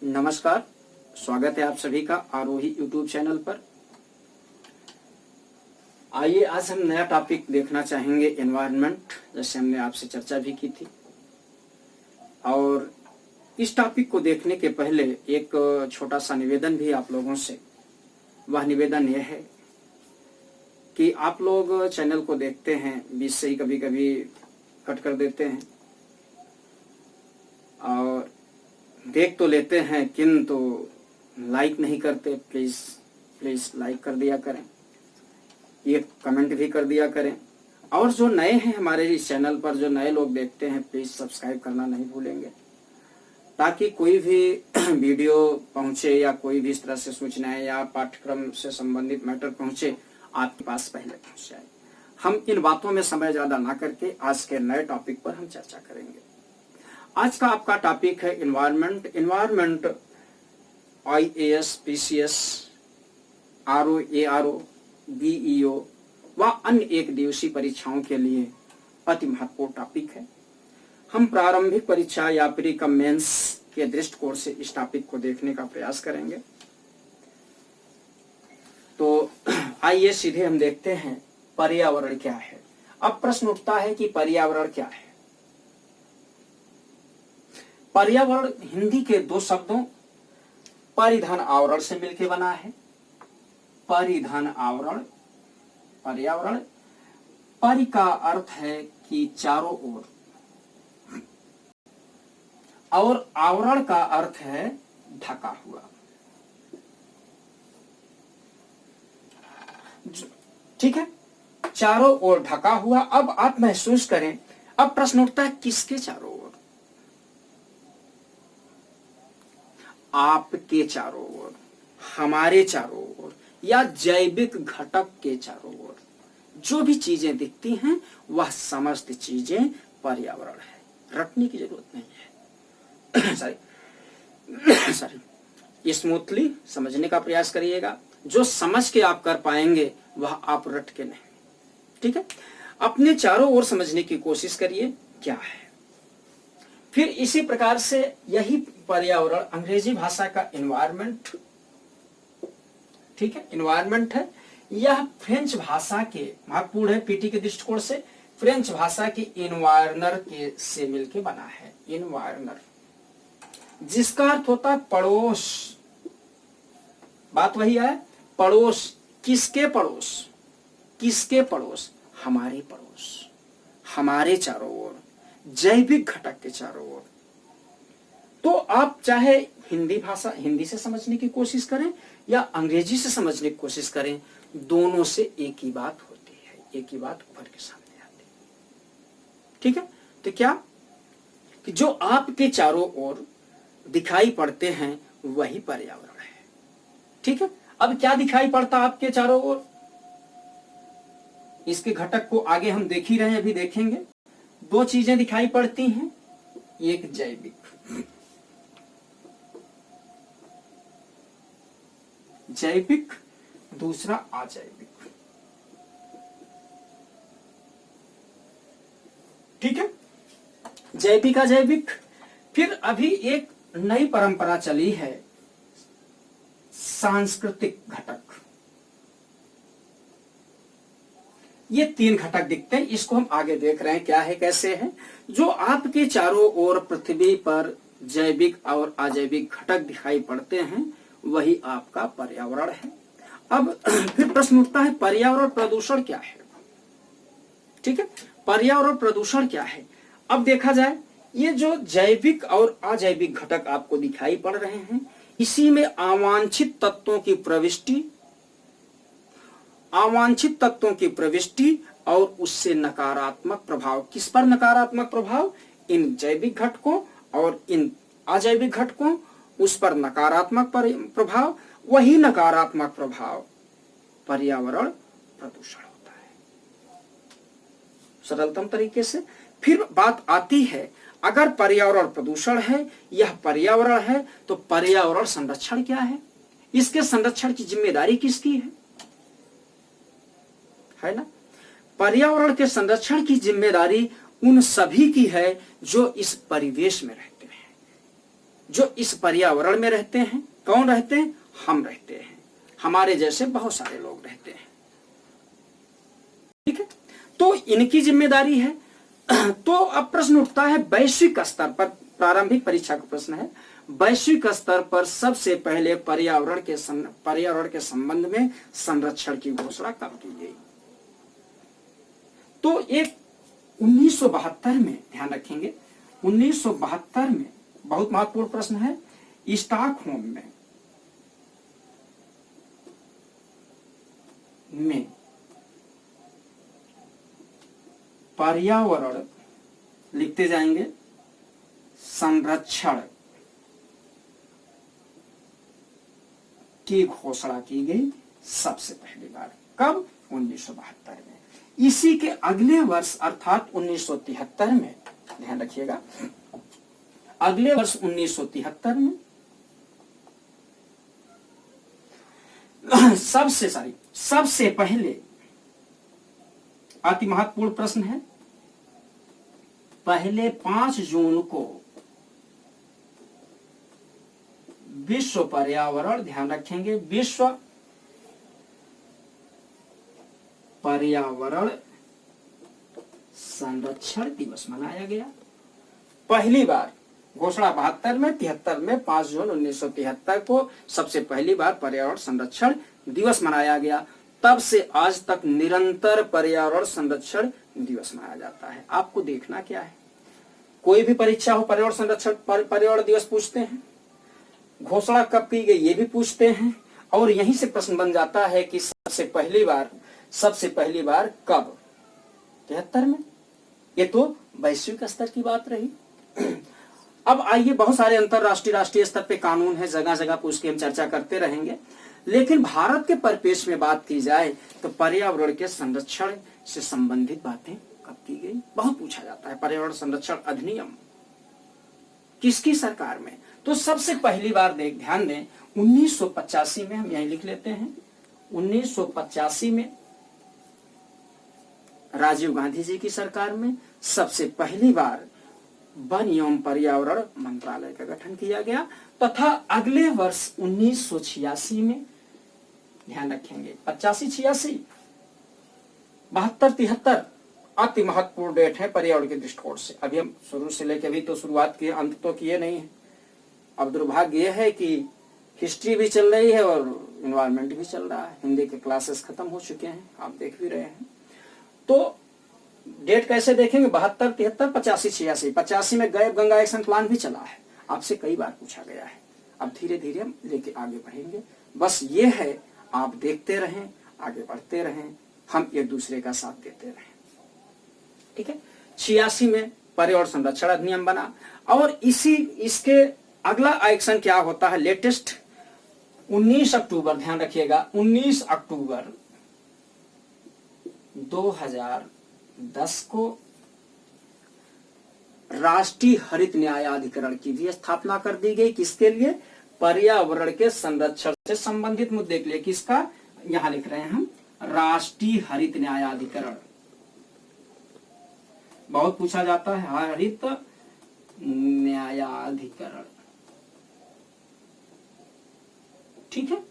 नमस्कार, स्वागत है आप सभी का आरोही यूट्यूब चैनल पर। आइए आज हम नया टॉपिक देखना चाहेंगे, एनवायरनमेंट, जैसे हमने आपसे चर्चा भी की थी। और इस टॉपिक को देखने के पहले एक छोटा सा निवेदन भी आप लोगों से। वह निवेदन यह है कि आप लोग चैनल को देखते हैं, बीच से ही कभी कभी कट कर देते हैं और देख तो लेते हैं किंतु लाइक नहीं करते। प्लीज लाइक कर दिया करें, ये कमेंट भी कर दिया करें। और जो नए हैं हमारे इस चैनल पर, जो नए लोग देखते हैं, प्लीज सब्सक्राइब करना नहीं भूलेंगे, ताकि कोई भी वीडियो पहुंचे या कोई भी इस तरह से सूचनाएं या पाठ्यक्रम से संबंधित मैटर पहुंचे, आपके पास पहले पहुंच जाए। हम इन बातों में समय ज्यादा ना करके आज के नए टॉपिक पर हम चर्चा करेंगे। आज का आपका टॉपिक है environment. Environment IAS, PCS, RO, ARO, BEO व अन्य एक दिवसीय परीक्षाओं के लिए अति महत्वपूर्ण टॉपिक है। हम प्रारंभिक परीक्षा या प्री कम मेंस के दृष्टिकोण से इस टॉपिक को देखने का प्रयास करेंगे। तो आइए सीधे हम देखते हैं पर्यावरण क्या है। अब प्रश्न उठता है कि पर्यावरण क्या है। पर्यावरण हिंदी के दो शब्दों परिधान आवरण से मिलकर बना है। परिधान आवरण, पर्यावरण, परि का अर्थ है कि चारों ओर, और आवरण का अर्थ है ढका हुआ। ठीक है, चारों ओर ढका हुआ। अब आप महसूस करें, अब प्रश्न उठता है किसके चारों ओर? आपके चारों ओर, हमारे चारों ओर, या जैविक घटक के चारों ओर। जो भी चीजें दिखती हैं वह समस्त चीजें पर्यावरण है। रटने की जरूरत नहीं है। सॉरी, स्मूथली समझने का प्रयास करिएगा। जो समझ के आप कर पाएंगे वह आप रट के नहीं। ठीक है, अपने चारों ओर समझने की कोशिश करिए क्या है। फिर इसी प्रकार से यही पर्यावरण अंग्रेजी भाषा का एनवायरनमेंट, ठीक है, एनवायरनमेंट है। यह फ्रेंच भाषा के महत्वपूर्ण है पीटी के दृष्टिकोण से। फ्रेंच भाषा के एनवायरनर के से मिलके बना है। एनवायरनर जिसका अर्थ होता है पड़ोस। बात वही है, पड़ोस। किसके पड़ोस? किसके पड़ोस? हमारे पड़ोस, हमारे चारों ओर, जैविक घटक के चारों ओर। तो आप चाहे हिंदी से समझने की कोशिश करें या अंग्रेजी से समझने की कोशिश करें, दोनों से एक ही बात होती है, एक ही बात उभर के सामने आती है। ठीक है, तो क्या कि जो आपके चारों ओर दिखाई पड़ते हैं वही पर्यावरण है। ठीक है, अब क्या दिखाई पड़ता आपके चारों ओर? इसके घटक को आगे हम देख ही रहे हैं, अभी देखेंगे। दो चीजें दिखाई पड़ती हैं, एक जैविक, दूसरा अजैविक। ठीक है, जैविक अजैविक। फिर अभी एक नई परंपरा चली है, सांस्कृतिक घटक। ये तीन घटक दिखते हैं, इसको हम आगे देख रहे हैं क्या है, कैसे है। जो आपके चारों ओर पृथ्वी पर जैविक और अजैविक घटक दिखाई पड़ते हैं वही आपका पर्यावरण है। अब फिर प्रश्न उठता है पर्यावरण प्रदूषण क्या है। ठीक है, पर्यावरण प्रदूषण क्या है। अब देखा जाए, ये जो जैविक और अजैविक घटक आपको दिखाई पड़ रहे हैं, इसी में अवांछित तत्वों की प्रविष्टि, अवांछित तत्वों की प्रविष्टि और उससे नकारात्मक प्रभाव। किस पर नकारात्मक प्रभाव? इन जैविक घटकों और इन अजैविक घटकों, उस पर नकारात्मक प्रभाव। वही नकारात्मक प्रभाव पर्यावरण प्रदूषण होता है, सरलतम तरीके से। फिर बात आती है, अगर पर्यावरण प्रदूषण है, यह पर्यावरण है, तो पर्यावरण संरक्षण क्या है? इसके संरक्षण की जिम्मेदारी किसकी है ना? पर्यावरण के संरक्षण की जिम्मेदारी उन सभी की है जो इस परिवेश में रहते हैं। जो इस पर्यावरण में रहते हैं। कौन रहते हैं? हम रहते हैं, हमारे जैसे बहुत सारे लोग रहते हैं। ठीक है, तो इनकी जिम्मेदारी है। तो अब प्रश्न उठता है वैश्विक स्तर पर, प्रारंभिक परीक्षा का प्रश्न है, वैश्विक स्तर पर सबसे पहले पर्यावरण के संबंध में संरक्षण की घोषणा कब की गई? तो एक 1972 में, ध्यान रखेंगे 1972 में, बहुत महत्वपूर्ण प्रश्न है, स्टॉकहोम में पर्यावरण, लिखते जाएंगे, संरक्षण की घोषणा की गई सबसे पहली बार। कब? 1972 में। इसी के अगले वर्ष अर्थात 1973 में, ध्यान रखिएगा, अगले वर्ष 1973 में सबसे पहले, अति महत्वपूर्ण प्रश्न है, पहले 5 जून को विश्व पर्यावरण, ध्यान रखेंगे, विश्व पर्यावरण संरक्षण दिवस मनाया गया। पहली बार घोषणा 72 में, 73 में, 5 जून 1973 को सबसे पहली बार पर्यावरण संरक्षण दिवस मनाया गया। तब से आज तक निरंतर पर्यावरण संरक्षण दिवस मनाया जाता है। आपको देखना क्या है, कोई भी परीक्षा हो, पर्यावरण संरक्षण पर्यावरण दिवस पूछते हैं, घोषणा कब की गई ये भी पूछते हैं, और यहीं से प्रश्न बन जाता है कि सबसे पहली बार कब? 73 में। ये तो वैश्विक स्तर की बात रही। अब आइए, बहुत सारे अंतरराष्ट्रीय, राष्ट्रीय स्तर पे कानून है, जगह जगह पे उसकी हम चर्चा करते रहेंगे, लेकिन भारत के परिपेक्ष में बात की जाए तो पर्यावरण के संरक्षण से संबंधित बातें कब की गई? बहुत पूछा जाता है। पर्यावरण संरक्षण अधिनियम किसकी सरकार में? तो सबसे पहली बार ध्यान दें, 1985 में, हम यहीं लिख लेते हैं, 1985 में राजीव गांधी जी की सरकार में सबसे पहली बार वन एवं पर्यावरण मंत्रालय का गठन किया गया, तथा अगले वर्ष 1986 में, ध्यान रखेंगे, 85-86, 72-73 अति महत्वपूर्ण डेट है पर्यावरण के दृष्टिकोण से। अभी हम शुरू से लेकर अभी तो शुरुआत किए, अंत तो किए नहीं है। अब दुर्भाग्य यह है कि हिस्ट्री भी चल रही है और एनवायरमेंट भी चल रहा है। हिंदी के क्लासेस खत्म हो चुके हैं, आप देख भी रहे हैं। तो डेट कैसे देखेंगे? 72, 73, 85-86। 85 में गैप गंगा एक्शन प्लान भी चला है, आपसे कई बार पूछा गया है। अब धीरे धीरे हम लेके आगे बढ़ेंगे। बस ये है, आप देखते रहें, आगे बढ़ते रहें, हम एक दूसरे का साथ देते रहें। ठीक है, 86 में पर्यावरण संरक्षण अधिनियम बना, और इसके अगला एक्शन क्या होता है? लेटेस्ट 19 अक्टूबर, ध्यान रखिएगा, 19 अक्टूबर 2010 को राष्ट्रीय हरित न्यायाधिकरण की भी स्थापना कर दी गई। किसके लिए? पर्यावरण के संरक्षण से संबंधित मुद्दे के लिए। किसका? यहां लिख रहे हैं हम, राष्ट्रीय हरित न्यायाधिकरण। बहुत पूछा जाता है, हरित न्यायाधिकरण। ठीक है,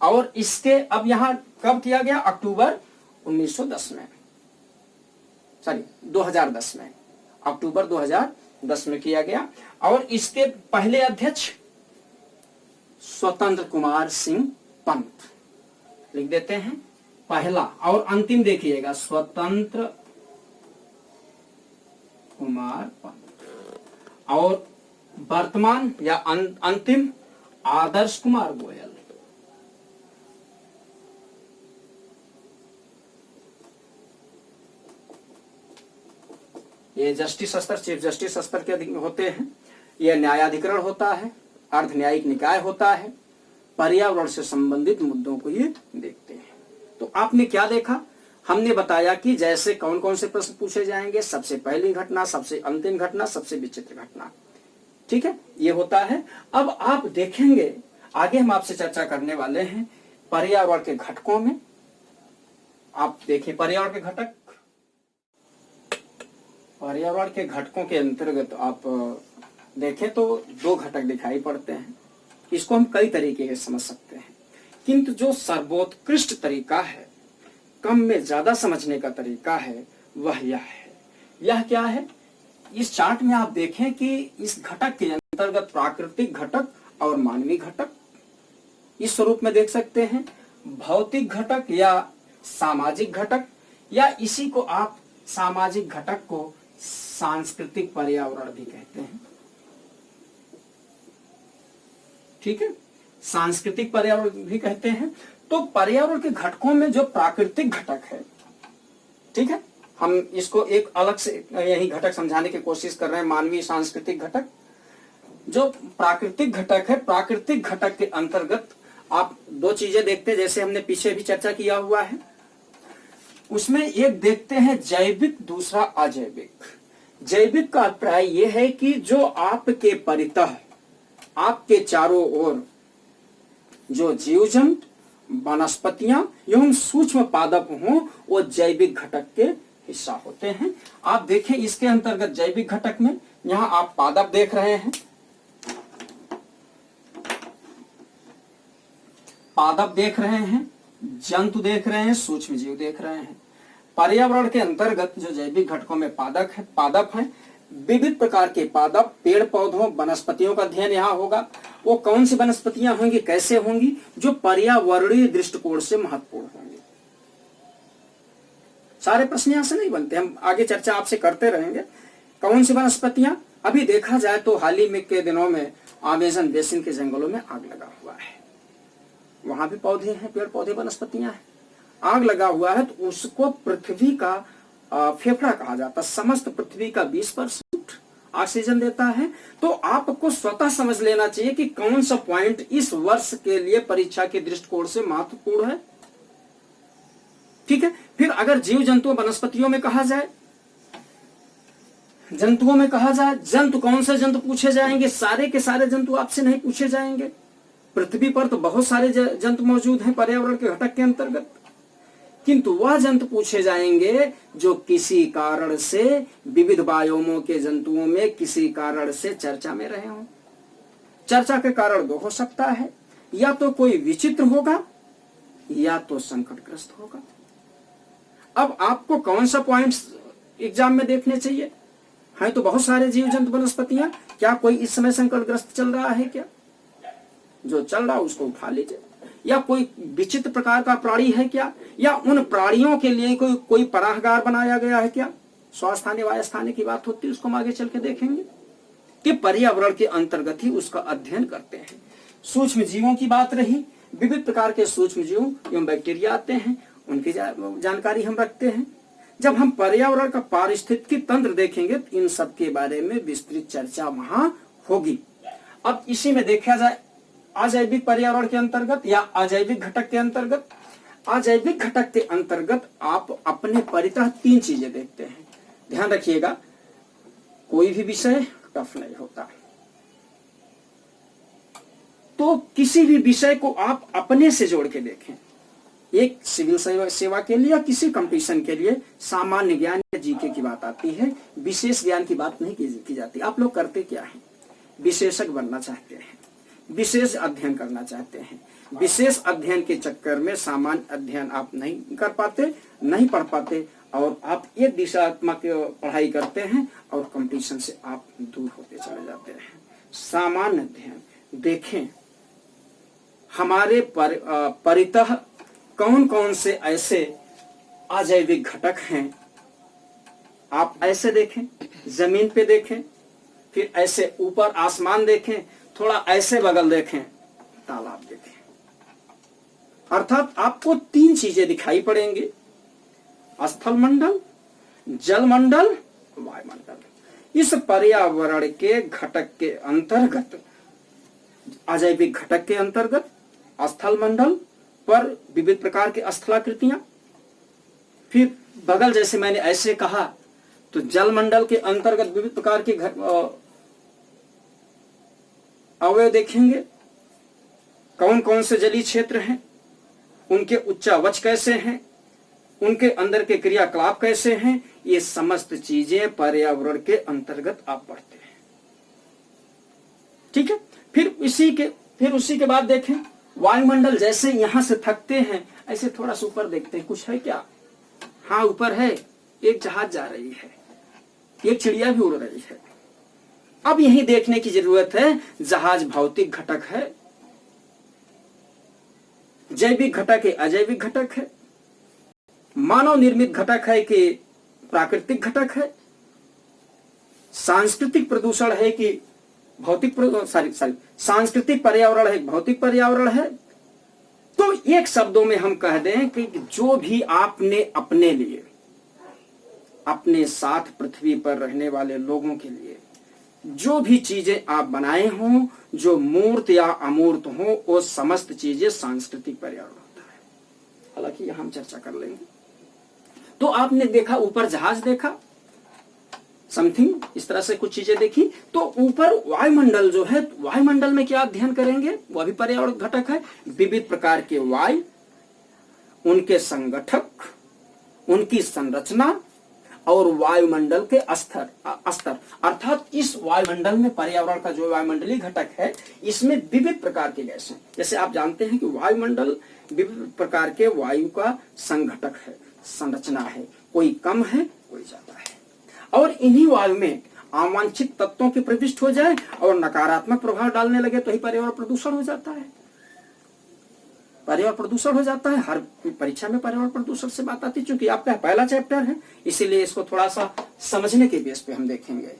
और इसके अब यहां कब किया गया? अक्टूबर 2010 में, अक्टूबर 2010 में किया गया। और इसके पहले अध्यक्ष स्वतंत्र कुमार सिंह पंत, लिख देते हैं पहला, और अंतिम देखिएगा, स्वतंत्र कुमार पंत, और वर्तमान या अंतिम आदर्श कुमार गोयल। ये जस्टिस स्तर, चीफ जस्टिस स्तर के होते हैं। यह न्यायाधिकरण होता है, अर्ध न्यायिक निकाय होता है, पर्यावरण से संबंधित मुद्दों को ये देखते हैं। तो आपने क्या देखा? हमने बताया कि जैसे कौन कौन से प्रश्न पूछे जाएंगे, सबसे पहली घटना, सबसे अंतिम घटना, सबसे विचित्र घटना। ठीक है, ये होता है। अब आप देखेंगे, आगे हम आपसे चर्चा करने वाले हैं पर्यावरण के घटकों में। आप देखिए, पर्यावरण के घटकों के अंतर्गत आप देखें तो दो घटक दिखाई पड़ते हैं। इसको हम कई तरीके से समझ सकते हैं, किंतु जो सर्वोत्कृष्ट तरीका है, कम में ज्यादा समझने का तरीका है, वह यह है। यह क्या है? इस चार्ट में आप देखें कि इस घटक के अंतर्गत प्राकृतिक घटक और मानवीय घटक इस स्वरूप में देख सकते हैं। भौतिक घटक या सामाजिक घटक, या इसी को आप सामाजिक घटक को सांस्कृतिक पर्यावरण भी कहते हैं। ठीक है, सांस्कृतिक पर्यावरण भी कहते हैं। तो पर्यावरण के घटकों में जो प्राकृतिक घटक है, ठीक है, हम इसको एक अलग से यही घटक समझाने की कोशिश कर रहे हैं, मानवीय सांस्कृतिक घटक। जो प्राकृतिक घटक है, प्राकृतिक घटक के अंतर्गत आप दो चीजें देखते हैं, जैसे हमने पीछे भी चर्चा किया हुआ है। उसमें एक देखते हैं जैविक, दूसरा अजैविक। जैविक का अभिप्राय यह है कि जो आपके परितः, आपके चारों ओर जो जीव जंतु, वनस्पतियां एवं सूक्ष्म पादप हों, वो जैविक घटक के हिस्सा होते हैं। आप देखें इसके अंतर्गत जैविक घटक में यहां आप पादप देख रहे हैं, पादप देख रहे हैं, जंतु देख रहे हैं, सूक्ष्म जीव देख रहे हैं। पर्यावरण के अंतर्गत जो जैविक घटकों में पादप है, विविध प्रकार के पादप, पेड़ पौधों, वनस्पतियों का अध्ययन यहाँ होगा। वो कौन सी वनस्पतियां होंगी, कैसे होंगी, जो पर्यावरणीय दृष्टिकोण से महत्वपूर्ण होंगी। सारे प्रश्न यहां से नहीं बनते, हम आगे चर्चा आपसे करते रहेंगे। कौन सी वनस्पतियां? अभी देखा जाए तो हाल ही में के दिनों में अमेज़न बेसिन के जंगलों में आग लगा हुआ है, वहां भी पौधे हैं, पेड़ पौधे, वनस्पतियां हैं। आग लगा हुआ है तो उसको पृथ्वी का फेफड़ा कहा जाता है। समस्त पृथ्वी का 20% ऑक्सीजन देता है। तो आपको स्वतः समझ लेना चाहिए कि कौन सा पॉइंट इस वर्ष के लिए परीक्षा के दृष्टिकोण से महत्वपूर्ण है। ठीक है, फिर अगर जीव जंतुओं, वनस्पतियों में कहा जाए, जंतुओं में कहा जाए, जंतु कौन से जंतु पूछे जाएंगे? सारे के सारे जंतु आपसे नहीं पूछे जाएंगे। पृथ्वी पर तो बहुत सारे जंतु मौजूद हैं पर्यावरण के घटक के अंतर्गत, किंतु वह जंतु पूछे जाएंगे जो किसी कारण से विविध बायोमों के जंतुओं में किसी कारण से चर्चा में रहे हों। चर्चा के कारण दो हो सकता है, या तो कोई विचित्र होगा या तो संकटग्रस्त होगा। अब आपको कौन सा पॉइंट्स एग्जाम में देखने चाहिए? है तो बहुत सारे जीव जंतु, वनस्पतियां, क्या कोई इस समय संकटग्रस्त चल रहा है क्या? जो चल रहा है उसको उठा लीजिए। या कोई विचित्र प्रकार का प्राणी है क्या? या उन प्राणियों के लिए कोई पराहगार बनाया गया है क्या? स्वास्थ्य वायस्थाने की बात होती है, उसको हम आगे चल के देखेंगे कि पर्यावरण के अंतर्गत ही उसका अध्ययन करते हैं। सूक्ष्म जीवों की बात रही, विविध प्रकार के सूक्ष्म जीव एवं बैक्टीरिया आते हैं, उनकी जानकारी हम रखते हैं। जब हम पर्यावरण का पारिस्थितिकी तंत्र देखेंगे तो इन सब के बारे में विस्तृत चर्चा वहां होगी। अब इसी में देखा जाए अजैविक पर्यावरण के अंतर्गत या अजैविक घटक के अंतर्गत, अजैविक घटक के अंतर्गत आप अपने परितः तीन चीजें देखते हैं। ध्यान रखिएगा, कोई भी विषय टफ नहीं होता। तो किसी भी विषय को आप अपने से जोड़ के देखें। एक सिविल सेवा के लिए या किसी कंपटीशन के लिए सामान्य ज्ञान या जीके की बात आती है, विशेष ज्ञान की बात नहीं की जाती। आप लोग करते क्या है? विशेषज्ञ बनना चाहते हैं, विशेष अध्ययन करना चाहते हैं। विशेष अध्ययन के चक्कर में सामान्य अध्ययन आप नहीं कर पाते, नहीं पढ़ पाते, और आप एक दिशात्मक पढ़ाई करते हैं और कंपटीशन से आप दूर होते चले जाते हैं। सामान्य अध्ययन देखें, हमारे परितः कौन कौन से ऐसे अजैविक घटक हैं। आप ऐसे देखें, जमीन पे देखें, फिर ऐसे ऊपर आसमान देखें, थोड़ा ऐसे बगल देखें, तालाब देखें। अर्थात आपको तीन चीजें दिखाई पड़ेंगी, स्थल मंडल, जल मंडल, वायुमंडल। इस पर्यावरण के घटक के अंतर्गत, अजैविक घटक के अंतर्गत स्थल मंडल पर विविध प्रकार के स्थलाकृतियां, फिर बगल जैसे मैंने ऐसे कहा तो जल मंडल के अंतर्गत विविध प्रकार के अवयव देखेंगे। कौन कौन से जलीय क्षेत्र हैं, उनके उच्चावच कैसे हैं, उनके अंदर के क्रियाकलाप कैसे हैं, ये समस्त चीजें पर्यावरण के अंतर्गत आप पढ़ते हैं। ठीक है। फिर उसी के बाद देखें वायुमंडल, जैसे यहां से थकते हैं ऐसे थोड़ा सा ऊपर देखते हैं, कुछ है क्या? हाँ ऊपर है, एक जहाज जा रही है, एक चिड़िया भी उड़ रही है। अब यही देखने की जरूरत है, जहाज भौतिक घटक है, जैविक घटक है, अजैविक घटक है, मानव निर्मित घटक है कि प्राकृतिक घटक है, सांस्कृतिक प्रदूषण है कि भौतिक सांस्कृतिक पर्यावरण है, भौतिक पर्यावरण है। तो एक शब्दों में हम कह दें कि जो भी आपने अपने लिए, अपने साथ पृथ्वी पर रहने वाले लोगों के लिए जो भी चीजें आप बनाए हों, जो मूर्त या अमूर्त हो, वो समस्त चीजें सांस्कृतिक पर्यावरण होता है। हालांकि यहां हम चर्चा कर लेंगे। तो आपने देखा ऊपर जहाज देखा, समथिंग इस तरह से कुछ चीजें देखी। तो ऊपर वायुमंडल जो है, वायुमंडल में क्या अध्ययन करेंगे? वह भी पर्यावरण घटक है। विविध प्रकार के वायु, उनके संगठक, उनकी संरचना और वायुमंडल के स्तर अर्थात इस वायुमंडल में पर्यावरण का जो वायुमंडलीय घटक है, इसमें विविध प्रकार के गैस हैं। जैसे आप जानते हैं कि वायुमंडल विविध प्रकार के वायु का संघटक है, संरचना है, कोई कम है कोई ज्यादा है। और इन्हीं वायु में अवांछित तत्वों के प्रविष्ट हो जाए और नकारात्मक प्रभाव डालने लगे तो ही पर्यावरण प्रदूषण हो जाता है। पर्यावरण प्रदूषण हो जाता है। हर परीक्षा में पर्यावरण प्रदूषण से बात आती है, क्योंकि आपका पहला चैप्टर है, इसीलिए इसको थोड़ा सा समझने के बेस पे हम देखेंगे,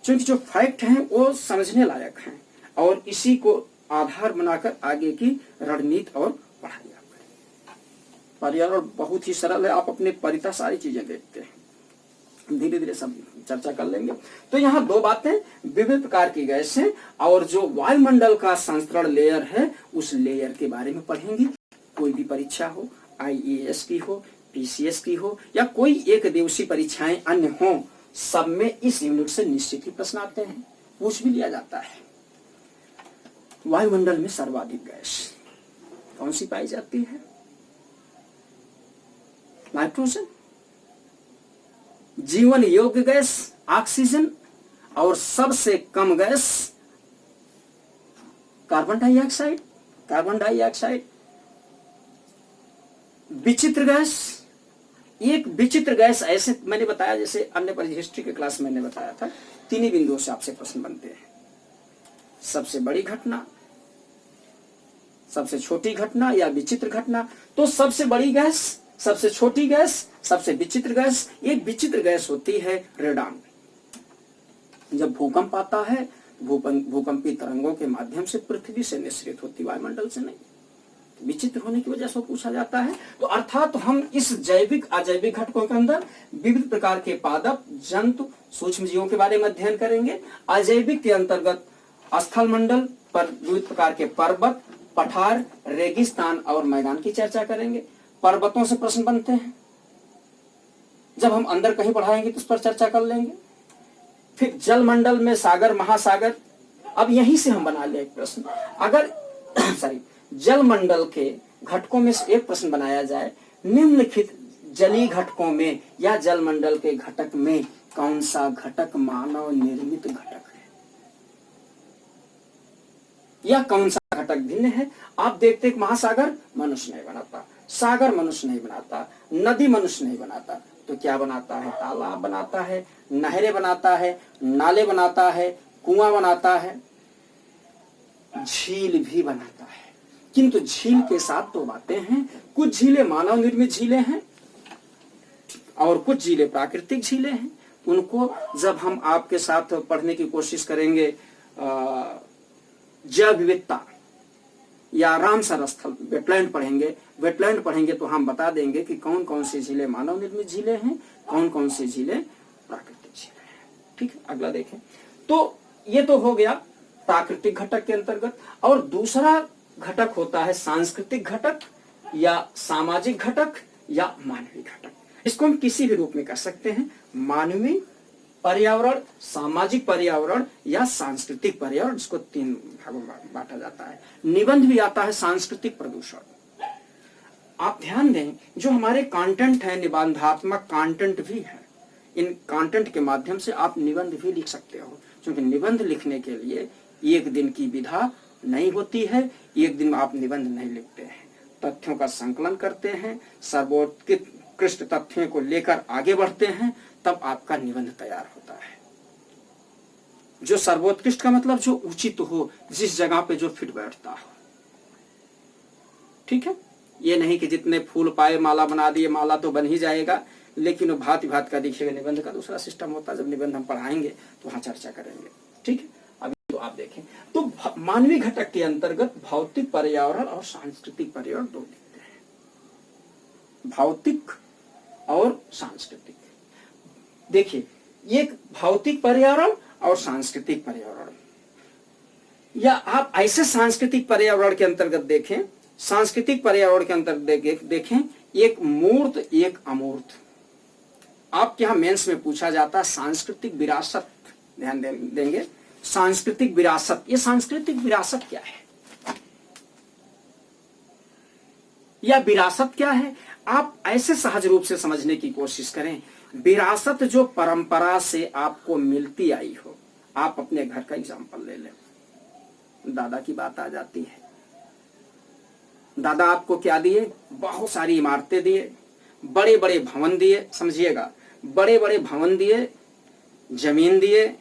क्योंकि जो फैक्ट हैं वो समझने लायक हैं और इसी को आधार बनाकर आगे की रणनीति और पढ़ाई आप करें। पर्यावरण बहुत ही सरल है, आप अपने परिता सारी चीजें देखते हैं, धीरे धीरे सब चर्चा कर लेंगे। तो यहाँ दो बातें, विविध प्रकार की गैसें और जो वायुमंडल का संस्करण लेयर है, उस लेयर के बारे में पढ़ेंगे। कोई भी परीक्षा हो, IAS की हो, PCS की हो या कोई एक दिवसीय परीक्षाएं अन्य हो, सब में इस यूनिट से निश्चित ही प्रश्न आते हैं, पूछ भी लिया जाता है। वायुमंडल में सर्वाधिक गैस कौन सी पाई जाती है? नाइट्रोजन, जीवन योग्य गैस ऑक्सीजन, और सबसे कम गैस कार्बन डाइऑक्साइड। विचित्र गैस, एक विचित्र गैस ऐसे मैंने बताया, जैसे अन्य पर हिस्ट्री के क्लास मैंने बताया था, 3 बिंदुओं से आपसे प्रश्न बनते हैं। सबसे बड़ी घटना, सबसे छोटी घटना या विचित्र घटना। तो सबसे बड़ी गैस, सबसे छोटी गैस, सबसे विचित्र गैस। एक विचित्र गैस होती है रेडान। जब भूकंप आता है, भूकंपीय तरंगों के माध्यम से पृथ्वी से निःसृत होती, वायुमंडल से नहीं। विचित्र होने की वजह से पूछा जाता है। तो अर्थात हम इस जैविक अजैविक घटकों के अंदर विविध प्रकार के पादप, जंतु, सूक्ष्म जीवों के बारे में अध्ययन करेंगे। अजैविक के अंतर्गत स्थल मंडल पर विविध प्रकार के पर्वत, पठार, रेगिस्तान और मैदान की चर्चा करेंगे। पर्वतों से प्रश्न बनते हैं, जब हम अंदर कहीं पढ़ाएंगे तो उस पर चर्चा कर लेंगे। फिर जल मंडल में सागर, महासागर। अब यहीं से हम बना ले एक प्रश्न, अगर जल मंडल के घटकों में से एक प्रश्न बनाया जाए, निम्नलिखित जलीय घटकों में या जल मंडल के घटक में कौन सा घटक मानव निर्मित घटक है या कौन सा घटक भिन्न है? आप देखते हैं महासागर मनुष्य नहीं बनाता, सागर मनुष्य नहीं बनाता, नदी मनुष्य नहीं बनाता, तो क्या बनाता है? तालाब बनाता है, नहरें बनाता है, नाले बनाता है, कुआं बनाता है, झील भी बनाता है। किंतु झील के साथ तो बातें हैं, कुछ झीलें मानव निर्मित झीलें हैं और कुछ झीलें प्राकृतिक झीलें हैं। उनको जब हम आपके साथ पढ़ने की कोशिश करेंगे, जैव विविधता या रामसर स्थल वेटलैंड पढ़ेंगे तो हम बता देंगे कि कौन कौन सी झीलें मानव निर्मित झीलें हैं, कौन कौन सी झीलें प्राकृतिक झीलें हैं। ठीक है, अगला देखें। तो ये तो हो गया प्राकृतिक घटक के अंतर्गत। और दूसरा घटक होता है सांस्कृतिक घटक या सामाजिक घटक या मानवीय घटक। इसको हम किसी भी रूप में कर सकते हैं, मानवीय पर्यावरण, सामाजिक पर्यावरण या सांस्कृतिक पर्यावरण। इसको 3 भागों में बांटा जाता है। निबंध भी आता है सांस्कृतिक प्रदूषण। आप ध्यान दें, जो हमारे कंटेंट है, निबंधात्मक कंटेंट भी है। इन कंटेंट के माध्यम से आप निबंध भी लिख सकते हो, क्योंकि निबंध लिखने के लिए एक दिन की विधा नहीं होती है, एक दिन आप निबंध नहीं लिखते हैं, तथ्यों का संकलन करते हैं, सर्वोत्कृष्ट तथ्यों को लेकर आगे बढ़ते हैं, तब आपका निबंध तैयार होता है। जो सर्वोत्कृष्ट का मतलब जो उचित हो, जिस जगह पे जो फिट बैठता हो। ठीक है, ये नहीं कि जितने फूल पाए माला बना दिए, माला तो बन ही जाएगा, लेकिन वो भांति भांति का देखिएगा। निबंध का दूसरा सिस्टम होता है, जब निबंध हम पढ़ाएंगे तो वहां चर्चा करेंगे। ठीक है, अभी तो आप देखें तो मानवीय घटक के अंतर्गत भौतिक पर्यावरण और सांस्कृतिक पर्यावरण दो लिखते हैं। भौतिक और सांस्कृतिक, देखिए एक भौतिक पर्यावरण और सांस्कृतिक पर्यावरण, या आप ऐसे सांस्कृतिक पर्यावरण के अंतर्गत देखें, सांस्कृतिक पर्यावरण के अंतर्गत देखें, एक मूर्त एक अमूर्त। आपके यहां मेंस में पूछा जाता है सांस्कृतिक विरासत, ध्यान देंगे, सांस्कृतिक विरासत। ये सांस्कृतिक विरासत क्या है या विरासत क्या है, आप ऐसे सहज रूप से समझने की कोशिश करें। विरासत जो परंपरा से आपको मिलती आई हो। आप अपने घर का एग्जाम्पल ले लें, दादा की बात आ जाती है। दादा आपको क्या दिए? बहुत सारी इमारतें दिए, बड़े बड़े भवन दिए, समझिएगा, बड़े बड़े भवन दिए, जमीन दिए,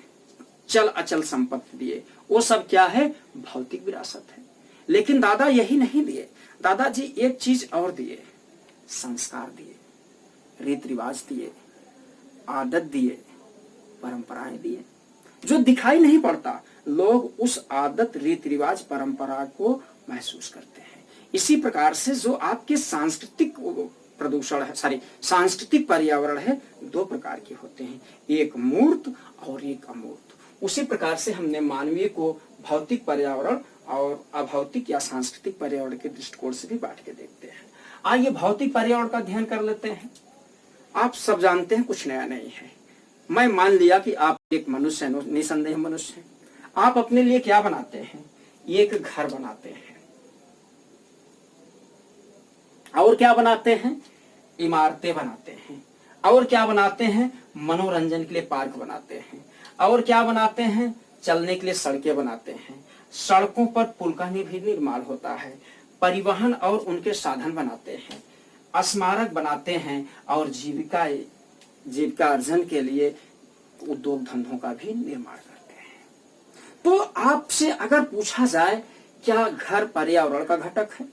चल अचल संपत्ति दिए। वो सब क्या है? भौतिक विरासत है। लेकिन दादा यही नहीं दिए, दादाजी एक चीज और दिए, संस्कार दिए, रीति रिवाज दिए, आदत दिए, परंपराएं दिए, जो दिखाई नहीं पड़ता। लोग उस आदत, रीति रिवाज, परंपरा को महसूस करते हैं। इसी प्रकार से जो आपके सांस्कृतिक प्रदूषण है, सांस्कृतिक पर्यावरण है, दो प्रकार के होते हैं, एक मूर्त और एक अमूर्त। उसी प्रकार से हमने मानवीय को भौतिक पर्यावरण और अभौतिक या सांस्कृतिक पर्यावरण के दृष्टिकोण से भी बांट के देखते हैं। आइए भौतिक पर्यावरण का अध्ययन कर लेते हैं। आप सब जानते हैं, कुछ नया नहीं है। मैं मान लिया कि आप एक मनुष्य हैं, निसंदेह मनुष्य हैं। आप अपने लिए क्या बनाते हैं? एक घर बनाते हैं। और क्या बनाते हैं? इमारतें बनाते हैं। और क्या बनाते हैं? मनोरंजन के लिए पार्क बनाते हैं। और क्या बनाते हैं? चलने के लिए सड़कें बनाते हैं। सड़कों पर पुल का भी निर्माण होता है। परिवहन और उनके साधन बनाते हैं, स्मारक बनाते हैं, और जीविका अर्जन के लिए उद्योग धंधों का भी निर्माण करते हैं। तो आपसे अगर पूछा जाए, क्या घर पर्यावरण का घटक है?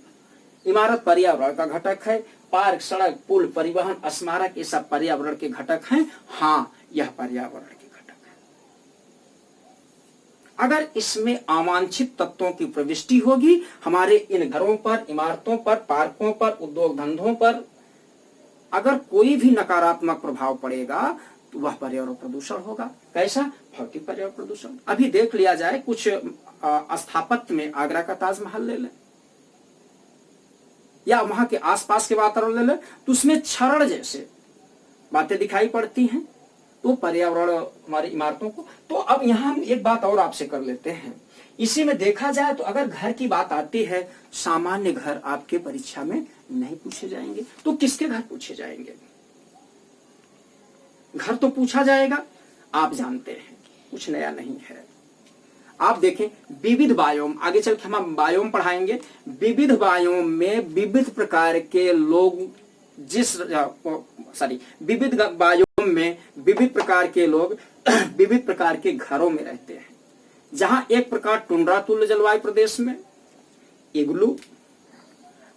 इमारत पर्यावरण का घटक है? पार्क, सड़क, पुल, परिवहन, स्मारक, ये सब पर्यावरण के घटक हैं। हाँ, यह पर्यावरण के घटक है। अगर इसमें अवांछित तत्वों की प्रविष्टि होगी, हमारे इन घरों पर, इमारतों पर, पार्कों पर, उद्योग धंधों पर अगर कोई भी नकारात्मक प्रभाव पड़ेगा, तो वह पर्यावरण प्रदूषण होगा। कैसा? भौतिक पर्यावरण प्रदूषण। अभी देख लिया जाए, कुछ स्थापत्य में आगरा का ताजमहल ले लें या वहां के आसपास के वातावरण ले लें, तो उसमें क्षरण जैसे बातें दिखाई पड़ती हैं। तो पर्यावरण हमारी इमारतों को, तो अब यहां हम एक बात और आपसे कर लेते हैं। इसी में देखा जाए तो अगर घर की बात आती है, सामान्य घर आपके परीक्षा में नहीं पूछे जाएंगे, तो किसके घर पूछे जाएंगे? घर तो पूछा जाएगा, आप जानते हैं, कुछ नया नहीं है। आप देखें, विविध बायोम, आगे चल के हम बायोम पढ़ाएंगे। विविध बायोम में विविध प्रकार के लोग विविध बायोम में विविध प्रकार के लोग विविध प्रकार के घरों में रहते हैं। जहां एक प्रकार टुंड्रा तुल्य जलवायु प्रदेश में इग्लू,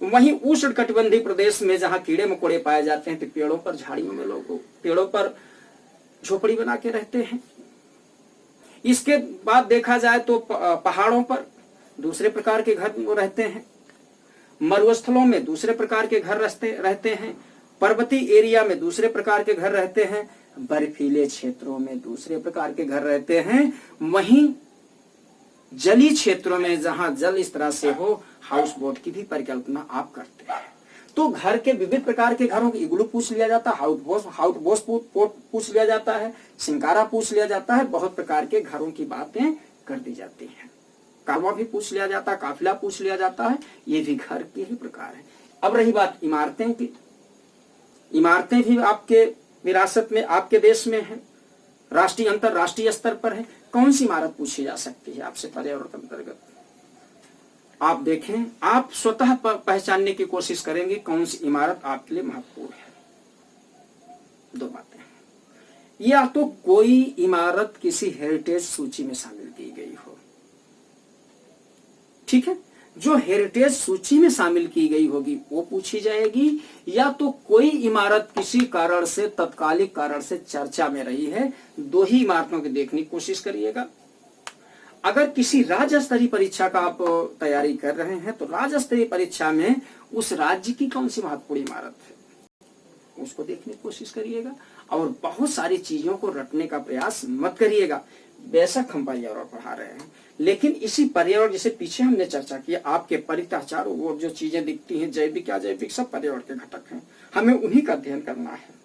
वहीं उष्ण कटिबंधीय प्रदेश में जहां कीड़े मकोड़े पाए जाते हैं, तो पेड़ों पर, झाड़ियों में लोग पेड़ों पर झोपड़ी बना के रहते हैं। इसके बाद देखा जाए तो पहाड़ों पर दूसरे प्रकार के घर वो रहते हैं, मरुस्थलों में दूसरे प्रकार के घर रहते हैं, पर्वतीय एरिया में दूसरे प्रकार के घर रहते हैं, बर्फीले क्षेत्रों में दूसरे प्रकार के घर रहते हैं। वहीं जलीय क्षेत्रों में जहां जल इस तरह से हो, हाउस बोट की भी परिकल्पना आप करते हैं। तो घर के विविध प्रकार के घरों की इग्लू पूछ लिया जाता है, हाउस बोट पूछ लिया जाता है, सिंकारा पूछ लिया जाता है, बहुत प्रकार के घरों की बातें कर दी जाती हैं। कारवा भी पूछ लिया जाता है, काफिला पूछ लिया जाता है, ये भी घर के ही प्रकार है। अब रही बात इमारतें की, इमारतें भी आपके विरासत में, आपके देश में है, राष्ट्रीय अंतरराष्ट्रीय स्तर पर है। कौन सी इमारत पूछी जा सकती है आपसे पर्यावरण के अंतर्गत? आप देखें, आप स्वतः पहचानने की कोशिश करेंगे कौन सी इमारत आपके लिए महत्वपूर्ण है। दो बातें, या तो कोई इमारत किसी हेरिटेज सूची में शामिल की गई हो, ठीक है, जो हेरिटेज सूची में शामिल की गई होगी वो पूछी जाएगी, या तो कोई इमारत किसी कारण से, तत्कालिक कारण से चर्चा में रही है। दो ही इमारतों की देखने की कोशिश करिएगा। अगर किसी राज्य स्तरीय परीक्षा का आप तैयारी कर रहे हैं तो राज्य स्तरीय परीक्षा में उस राज्य की कौन सी महत्वपूर्ण इमारत है उसको देखने की कोशिश करिएगा, और बहुत सारी चीजों को रटने का प्रयास मत करिएगा। बेशक हम पर्यावरण पढ़ा रहे हैं, लेकिन इसी पर्यावरण, जैसे पीछे हमने चर्चा की, आपके परितः चारों ओर जो चीजें दिखती हैं, जैविक अजैविक, सब पर्यावरण के घटक हैं, हमें उन्हीं का अध्ययन करना है,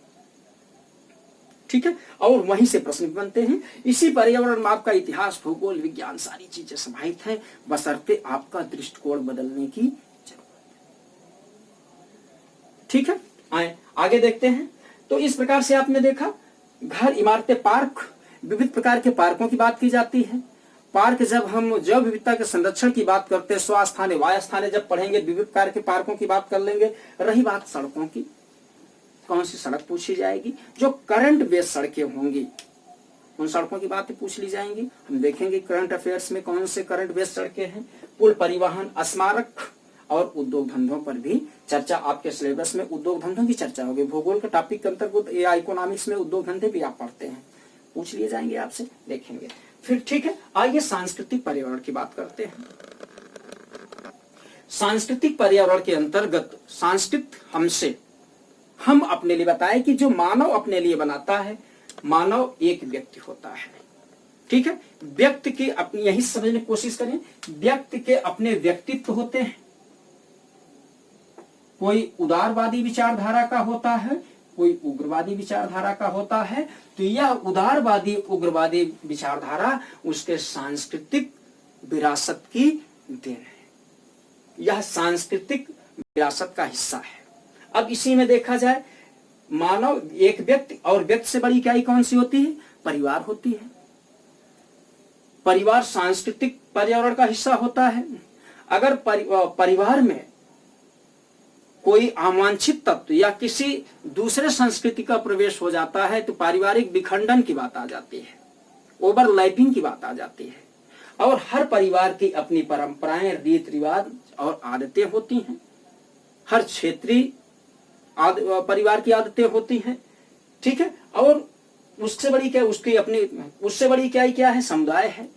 ठीक है। और वहीं से प्रश्न बनते हैं। इसी पर्यावरण में आपका इतिहास, भूगोल, विज्ञान, सारी चीजें समाहित हैं, बशर्ते आपका दृष्टिकोण बदलने की जरूरत है, ठीक है। आए आगे देखते हैं। तो इस प्रकार से आपने देखा, घर, इमारतें, पार्क, विविध प्रकार के पार्कों की बात की जाती है। पार्क, जब हम जैव विविधता के संरक्षण की बात करते हैं, स्वास्थ्य, वायु स्थान जब पढ़ेंगे, विविध प्रकार के पार्कों की बात कर लेंगे। रही बात सड़कों की, कौन सी सड़क पूछी जाएगी? जो करंट बेस्ड सड़कें होंगी उन सड़कों की बातें पूछ ली जाएंगी। हम देखेंगे करंट अफेयर्स में कौन से करंट बेस्ड सड़कें हैं। पुल, परिवहन, स्मारक और उद्योग धंधों पर भी चर्चा, आपके सिलेबस में उद्योग धंधों की चर्चा होगी। भूगोल के टॉपिक के अंतर्गत या इकोनॉमिक्स में उद्योग धंधे भी आप पढ़ते हैं, पूछ लिए जाएंगे आपसे, देखेंगे फिर, ठीक है। आइए सांस्कृतिक पर्यावरण की बात करते हैं। सांस्कृतिक पर्यावरण के अंतर्गत सांस्कृत हमसे, हम अपने लिए बताएं कि जो मानव अपने लिए बनाता है, मानव एक व्यक्ति होता है, ठीक है। व्यक्ति के अपनी, यही समझने की कोशिश करें, व्यक्ति के अपने व्यक्तित्व होते हैं। कोई उदारवादी विचारधारा का होता है, कोई उग्रवादी विचारधारा का होता है। तो यह उदारवादी, उग्रवादी विचारधारा उसके सांस्कृतिक विरासत की देन है, यह सांस्कृतिक विरासत का हिस्सा है। अब इसी में देखा जाए, मानव एक व्यक्ति, और व्यक्ति से बड़ी इकाई कौन सी होती है? परिवार होती है। परिवार सांस्कृतिक पर्यावरण का हिस्सा होता है। अगर परिवार में कोई अवांछित तत्व या किसी दूसरे संस्कृति का प्रवेश हो जाता है तो पारिवारिक विखंडन की बात आ जाती है, ओवरलैपिंग की बात आ जाती है। और हर परिवार की अपनी परंपराएं, रीत रिवाज और आदतें होती हैं। हर क्षेत्रीय परिवार की आदतें होती हैं, ठीक है। और उससे बड़ी क्या, उसकी अपनी, उससे बड़ी क्या है? समुदाय है।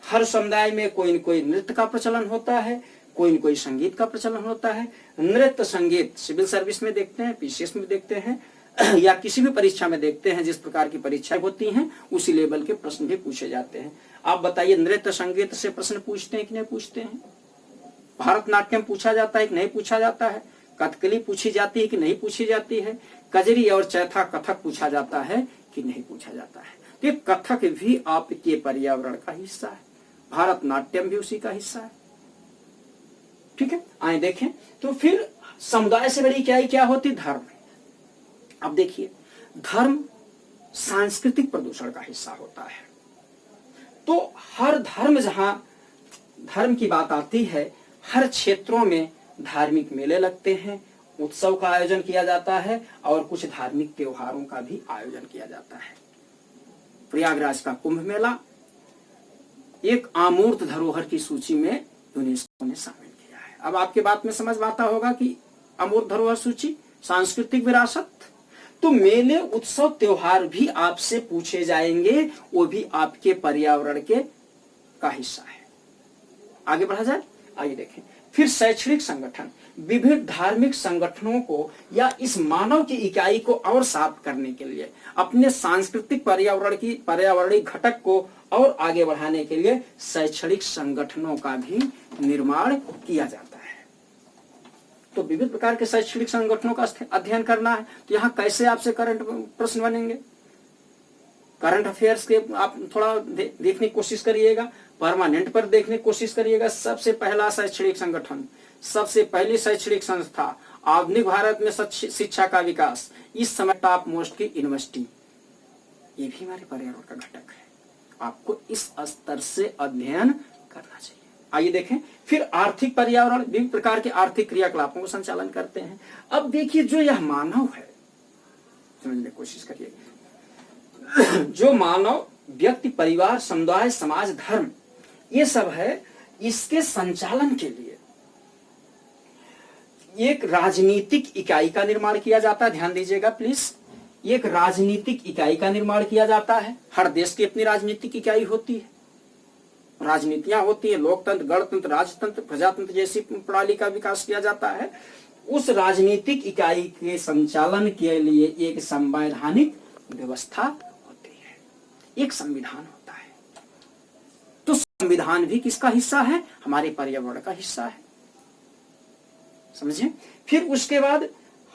हर समुदाय में कोई न कोई नृत्य का प्रचलन होता है, कोई न कोई संगीत का प्रचलन होता है। नृत्य, संगीत सिविल सर्विस में देखते हैं, पीसीएस में देखते हैं, या किसी भी परीक्षा में देखते हैं। जिस प्रकार की परीक्षाएं होती हैं उसी लेवल के प्रश्न भी पूछे जाते हैं। आप बताइए, नृत्य संगीत से प्रश्न पूछते हैं कि नहीं पूछते हैं? भारतनाट्यम पूछा जाता है कि नहीं पूछा जाता है? कथकली पूछी जाती है कि नहीं पूछी जाती है? कजरी और चैथा कथक पूछा जाता है कि नहीं पूछा जाता है? ये कथक भी आपके पर्यावरण का हिस्सा है, भारतनाट्यम भी उसी का हिस्सा है, ठीक है। आए देखें, तो फिर समुदाय से बड़ी क्या होती? धर्म। अब देखिए, धर्म सांस्कृतिक प्रदूषण का हिस्सा होता है। तो हर धर्म, जहां धर्म की बात आती है, हर क्षेत्रों में धार्मिक मेले लगते हैं, उत्सव का आयोजन किया जाता है, और कुछ धार्मिक त्योहारों का भी आयोजन किया जाता है। प्रयागराज का कुंभ मेला एक अमूर्त धरोहर की सूची में यूनेस्को ने शामिल किया है। अब आपके बात में समझ आता होगा कि अमूर्त धरोहर सूची, सांस्कृतिक विरासत। तो मेले, उत्सव, त्योहार भी आपसे पूछे जाएंगे, वो भी आपके पर्यावरण के का हिस्सा है। आगे बढ़ा जाए, आइए देखें। फिर शैक्षणिक संगठन, विभिन्न धार्मिक संगठनों को या इस मानव की इकाई को और साफ करने के लिए, अपने सांस्कृतिक पर्यावरणीय घटक को और आगे बढ़ाने के लिए शैक्षणिक संगठनों का भी निर्माण किया जाता है। तो विविध प्रकार के शैक्षणिक संगठनों का अध्ययन करना है। तो यहाँ कैसे आपसे करंट प्रश्न बनेंगे? करंट अफेयर्स के आप थोड़ा देखने की कोशिश करिएगा, परमानेंट पर देखने की कोशिश करिएगा। सबसे पहला शैक्षणिक संगठन, सबसे पहली शैक्षणिक संस्था, आधुनिक भारत में शिक्षा का विकास, इस समय टॉप मोस्ट की यूनिवर्सिटी, ये भी हमारे पर्यावरण का घटक है। आपको इस स्तर से अध्ययन करना चाहिए। आइए देखें, फिर आर्थिक पर्यावरण विभिन्न प्रकार के आर्थिक क्रियाकलापों को संचालन करते हैं। अब देखिए, जो यह मानव है, समझने की कोशिश करिए, जो मानव व्यक्ति, परिवार, समुदाय, समाज, धर्म, ये सब है, इसके संचालन के लिए एक राजनीतिक इकाई का निर्माण किया जाता है। ध्यान दीजिएगा प्लीज, एक राजनीतिक इकाई का निर्माण किया जाता है। हर देश की अपनी राजनीतिक इकाई होती है, राजनीतियां होती है, लोकतंत्र, गणतंत्र, राजतंत्र, प्रजातंत्र जैसी प्रणाली का विकास किया जाता है। उस राजनीतिक इकाई के संचालन के लिए एक संवैधानिक व्यवस्था होती है, एक संविधान होता है। तो संविधान भी किसका हिस्सा है? हमारे पर्यावरण का हिस्सा है, समझे। फिर उसके बाद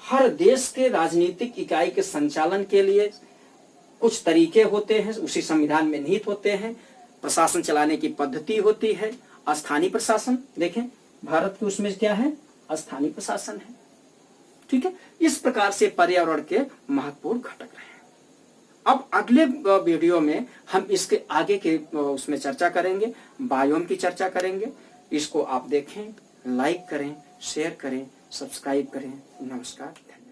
हर देश के राजनीतिक इकाई के संचालन के लिए कुछ तरीके होते हैं, उसी संविधान में निहित होते हैं। प्रशासन चलाने की पद्धति होती है, स्थानीय प्रशासन। देखें, भारत के उसमें क्या है? स्थानीय प्रशासन है, ठीक है। इस प्रकार से पर्यावरण के महत्वपूर्ण घटक रहे हैं। अब अगले वीडियो में हम इसके आगे के उसमें चर्चा करेंगे, बायोम की चर्चा करेंगे। इसको आप देखें, लाइक करें, शेयर करें, सब्सक्राइब करें। नमस्कार, धन्यवाद।